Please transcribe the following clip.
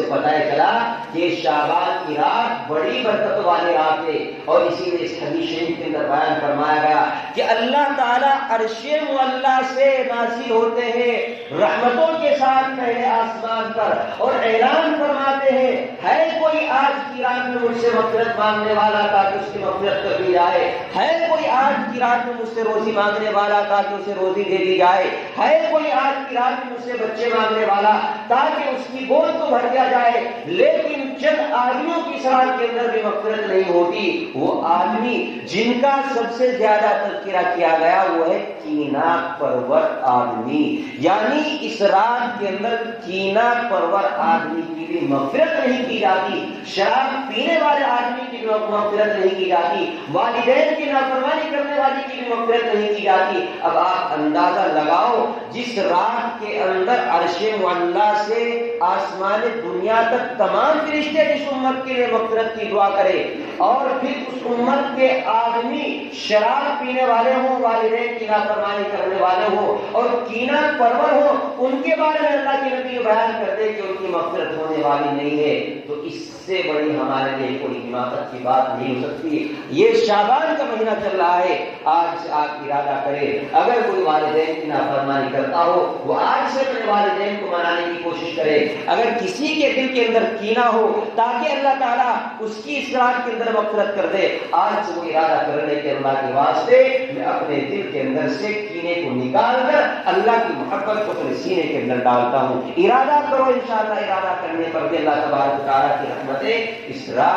پتہ چلا کہ شعبان کی رات بڑی برکت والی رات ہے، اور اسی لیے اس حدیث شریف کے اندر بیان فرمایا گیا کہ اللہ تعالیٰ عرش معلیٰ سے نازل ہوتے ہیں رحمتوں کے ساتھ پہلے آسمان پر، اور اعلان فرماتے ہیں ہے کوئی آج کی رات میں مجھ سے مغفرت مانگنے والا تاکہ اس کی مغفرت کر دی جائے، ہے کوئی آج کی رات میں مجھ سے روزی مانگنے والا تاکہ اسے روزی دے دی جائے، ہے کوئی آج کی رات میں مجھ سے بچے مانگنے والا تاکہ اس کی گود کو بھر دیا جائے۔ لیکن چند آدمیوں کی سال کے اندر بھی مغفرت نہیں ہوتی، وہ آدمی جن کا سب سے زیادہ تذکرہ کیا گیا وہ ہے کینہ پرور آدمی، یعنی اس رات کے اندر کینہ پرور آدمی کی بھی مغفرت نہیں کی جاتی، شراب پینے والے آدمی کی بھی مغفرت نہیں کی جاتی، والدین کی نافرمانی کرنے والی کی بھی مغفرت نہیں کی جاتی۔ اب آپ اندازہ لگاؤ جس رات کے اندر عرش معلیٰ سے آسمان دنیا تک تمام فرشتے جس امت کے لیے مغفرت کی دعا کرے، اور پھر اس امت کے آدمی شراب پینے والے ہوں، والدین کی نافرمانی کرنے والے ہوں اور کینہ پرور ہوں، ان کے بارے میں اللہ کے نبی بیان کرتے کہ ان کی مغفرت ہونے والی نہیں ہے، تو اس سے بڑی ہمارے لیے کوئی حماقت کی بات نہیں ہو سکتی۔ یہ شعبان کا مہینہ چل رہا ہے، آج سے آپ ارادہ کریں اگر کوئی والدین کی نافرمانی کرتا ہو وہ آج سے اپنے والدین کو منانے کی کوشش کرے، اگر کسی کے دل کے اندر کینہ ہو تاکہ اللہ تعالیٰ اس کی اس رات کے اندر مغفرت کر دے، آج سے وہ ارادہ کر لے کہ اللہ کے واسطے میں اپنے دل کے اندر سے کینے کو نکال کر اللہ کی محبت کو اپنے سینے کے اندر ڈالتا ہوں۔ ارادہ کرو، انشاءاللہ ارادہ کرنے پر بھی اللہ تبارک و تعالیٰ کی رحمتیں اس رات